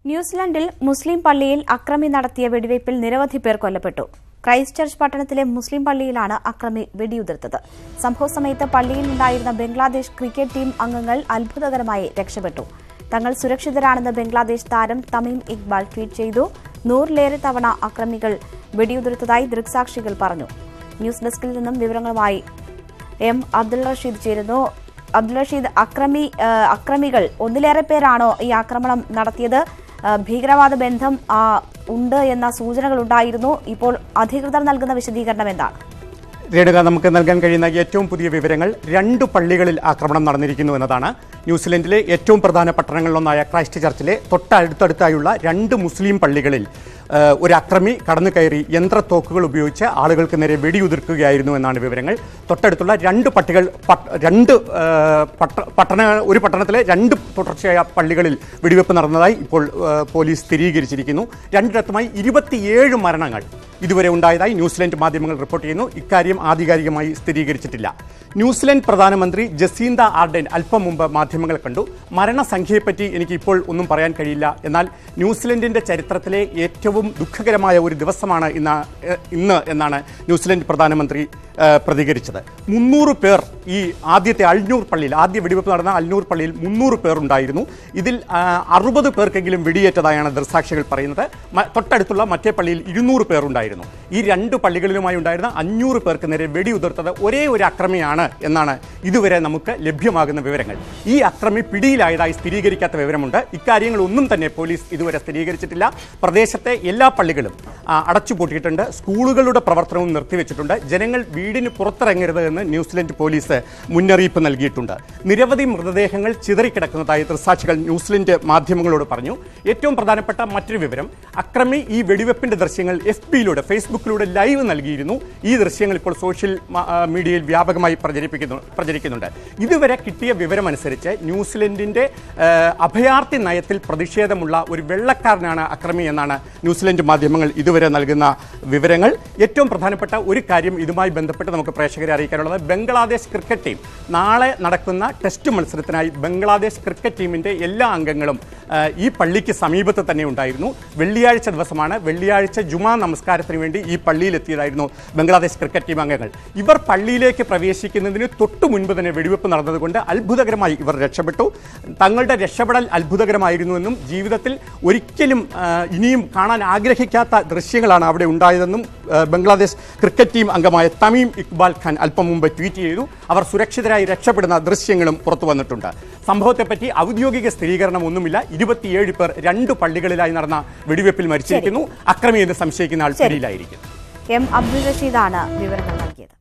ന്യൂസിലൻഡിൽ മുസ്ലിം പള്ളിയിൽ അക്രമി നടത്തിയ വെടിവയ്പിൽ നിരവധി പേർ കൊല്ലപ്പെട്ടു. ക്രൈസ്റ്റ് ചർച്ച് പട്ടണത്തിലെ മുസ്ലിം പള്ളിയിലാണ് അക്രമി വെടിയുതിർത്തത്. സംഭവസമയത്ത് പള്ളിയിലുണ്ടായിരുന്ന ബംഗ്ലാദേശ് ക്രിക്കറ്റ് ടീം അംഗങ്ങൾ അത്ഭുതകരമായി രക്ഷപ്പെട്ടു. തങ്ങൾ സുരക്ഷിതരാണെന്ന് ബംഗ്ലാദേശ് താരം തമീം ഇക്ബാൽ ട്വീറ്റ് ചെയ്തു. 100-ലേറെ തവണ അക്രമികൾ വെടിയുതിർത്തതായി ദൃക്സാക്ഷികൾ പറഞ്ഞു. ന്യൂസ് ഡെസ്കിൽ നിന്നും വിവരങ്ങളുമായി എം അബ്ദുൾ റഷീദ് ചേരുന്നു. അബ്ദുൾ റഷീദ്, അക്രമികൾ ഒന്നിലേറെ പേരാണോ ഈ ആക്രമണം നടത്തിയത്? ഭീകരവാദ ബന്ധം ഉണ്ട് എന്ന സൂചനകളുണ്ടായിരുന്നു. ഇപ്പോൾ അധികൃതർ നൽകുന്ന വിശദീകരണം എന്താണ്? രേണുക, നമുക്ക് നൽകാൻ കഴിയുന്ന ഏറ്റവും പുതിയ വിവരങ്ങൾ 2 പള്ളികളിൽ ആക്രമണം നടന്നിരിക്കുന്നു എന്നതാണ്. ന്യൂസിലൻഡിലെ ഏറ്റവും പ്രധാന പട്ടണങ്ങളിലൊന്നായ ക്രൈസ്റ്റ് ചർച്ചിലെ തൊട്ടടുത്തടുത്തായുള്ള 2 മുസ്ലിം പള്ളികളിൽ ഒരു അക്രമി കടന്നു കയറി യന്ത്രത്തോക്കുകൾ ഉപയോഗിച്ച് ആളുകൾക്ക് നേരെ വെടിയുതിർക്കുകയായിരുന്നു എന്നാണ് വിവരങ്ങൾ. തൊട്ടടുത്തുള്ള ഒരു പട്ടണത്തിലെ 2 തുടർച്ചയായ പള്ളികളിൽ വെടിവെപ്പ് നടന്നതായി ഇപ്പോൾ പോലീസ് സ്ഥിരീകരിച്ചിരിക്കുന്നു. 2 27 മരണങ്ങൾ ഇതുവരെ ഉണ്ടായതായി ന്യൂസിലൻഡ് മാധ്യമങ്ങൾ റിപ്പോർട്ട് ചെയ്യുന്നു. ഇക്കാര്യം ആധികാരികമായി സ്ഥിരീകരിച്ചിട്ടില്ല. ന്യൂസിലൻഡ് പ്രധാനമന്ത്രി ജസീന്ത ആർഡൻ അല്പം മുമ്പ് മാധ്യമങ്ങൾ കണ്ടു. മരണസംഖ്യയെപ്പറ്റി എനിക്ക് ഇപ്പോൾ ഒന്നും പറയാൻ കഴിയില്ല. എന്നാൽ ന്യൂസിലൻഡിൻ്റെ ചരിത്രത്തിലെ ഏറ്റവും ദുഃഖകരമായ ഒരു ദിവസമാണ് ഇന്ന് എന്നാണ് ന്യൂസിലൻഡ് പ്രധാനമന്ത്രി പ്രതികരിച്ചത്. 300 പേർ ഈ ആദ്യത്തെ അൽനൂർ പള്ളിയിൽ, ആദ്യ വെടിവെപ്പ് നടന്ന അൽനൂർ പള്ളിയിൽ 300 പേർ ഉണ്ടായിരുന്നു. ഇതിൽ 60 പേർക്കെങ്കിലും വെടിയേറ്റതായാണ് ദൃക്സാക്ഷികൾ പറയുന്നത്. തൊട്ടടുത്തുള്ള മറ്റേ പള്ളിയിൽ 200 പേർ ഉണ്ടായിരുന്നു. ഈ 2 പള്ളികളിലുമായി ഉണ്ടായിരുന്ന 500 പേർക്ക് നേരെ വെടിയുതിർത്തത് ഒരേ ഒരു അക്രമിയാണ് എന്നാണ് ഇതുവരെ നമുക്ക് ലഭ്യമാകുന്ന വിവരങ്ങൾ. ഈ അക്രമി പിടിയിലായതായി സ്ഥിരീകരിക്കാത്ത വിവരമുണ്ട്. ഇക്കാര്യങ്ങളൊന്നും തന്നെ പോലീസ് ഇതുവരെ സ്ഥിരീകരിച്ചിട്ടില്ല. പ്രദേശത്തെ എല്ലാ പള്ളികളും അടച്ചുപൂട്ടിയിട്ടുണ്ട്. സ്കൂളുകളുടെ പ്രവർത്തനവും നിർത്തിവെച്ചിട്ടുണ്ട്. ജനങ്ങൾ വീടിന് പുറത്തിറങ്ങരുത് എന്ന് ന്യൂസിലൻഡ് പോലീസ് മുന്നറിയിപ്പ് നൽകിയിട്ടുണ്ട്. നിരവധി മൃതദേഹങ്ങൾ ചിതറിക്കിടക്കുന്നതായി ദൃക്സാക്ഷികൾ ന്യൂസിലൻഡ് മാധ്യമങ്ങളോട് പറഞ്ഞു. ഏറ്റവും പ്രധാനപ്പെട്ട മറ്റൊരു വിവരം, അക്രമി ഈ വെടിവെപ്പിന്റെ ദൃശ്യങ്ങൾ FBയിലൂടെ, ഫേസ്ബുക്കിലൂടെ ലൈവ് നൽകിയിരുന്നു. ഈ ദൃശ്യങ്ങൾ ഇപ്പോൾ സോഷ്യൽ മീഡിയയിൽ വ്യാപകമായി പ്രചരിക്കുന്നുണ്ട്. ഇതുവരെ കിട്ടിയ വിവരമനുസരിച്ച് ന്യൂസിലൻഡിന്റെ അഭയാർത്ഥി നയത്തിൽ പ്രതിഷേധമുള്ള ഒരു വെള്ളക്കാരനാണ് അക്രമി എന്നാണ് ന്യൂസിലൻഡ് മാധ്യമങ്ങൾ ഇതുവരെ നൽകുന്ന വിവരങ്ങൾ. ഏറ്റവും പ്രധാനപ്പെട്ട ഒരു കാര്യം ഇതുമായി ബന്ധപ്പെട്ട് നമുക്ക് പ്രേക്ഷകരെ അറിയിക്കാനുള്ളത്, ബംഗ്ലാദേശ് ക്രിക്കറ്റ് ടീം നാളെ നടക്കുന്ന ടെസ്റ്റ് മത്സരത്തിനായി ബംഗ്ലാദേശ് ക്രിക്കറ്റ് ടീമിൻ്റെ എല്ലാ അംഗങ്ങളും ഈ പള്ളിക്ക് സമീപത്ത് തന്നെ ഉണ്ടായിരുന്നു. വെള്ളിയാഴ്ച ദിവസമാണ്. വെള്ളിയാഴ്ച ജുമാ നമസ്കാരത്തിന് വേണ്ടി ഈ പള്ളിയിലെത്തിയതായിരുന്നു ബംഗ്ലാദേശ് ക്രിക്കറ്റ് ടീം അംഗങ്ങൾ. ഇവർ പള്ളിയിലേക്ക് പ്രവേശിക്കുന്നതിന് തൊട്ടു മുൻപ് തന്നെ വെടിവെപ്പ് നടന്നതുകൊണ്ട് അത്ഭുതകരമായി ഇവർ രക്ഷപ്പെട്ടു. തങ്ങളുടെ രക്ഷപ്പെടൽ അത്ഭുതകരമായിരുന്നുവെന്നും ജീവിതത്തിൽ ഒരിക്കലും ഇനിയും കാണാൻ ആഗ്രഹിക്കാത്ത ദൃശ്യങ്ങളാണ് അവിടെ ഉണ്ടായതെന്നും ബംഗ്ലാദേശ് ക്രിക്കറ്റ് ടീം അംഗമായ തമീം ഇക്ബാൽ ഖാൻ അല്പം മുമ്പ് ട്വീറ്റ് ചെയ്തു. അവർ സുരക്ഷിതരായി രക്ഷപ്പെടുന്ന ദൃശ്യങ്ങളും പുറത്തു വന്നിട്ടുണ്ട്. സംഭവത്തെപ്പറ്റി ഔദ്യോഗിക സ്ഥിരീകരണം ഒന്നുമില്ല. 27 പേർ 2 പള്ളികളിലായി നടന്ന വെടിവെപ്പിൽ മരിച്ചിരിക്കുന്നു. അക്രമി എന്ന് സംശയിക്കുന്ന ആൾ പിടിയിലായിരിക്കും. എം അബ്ദുൾ റഷീദാണ് വിവരങ്ങൾ നൽകിയത്.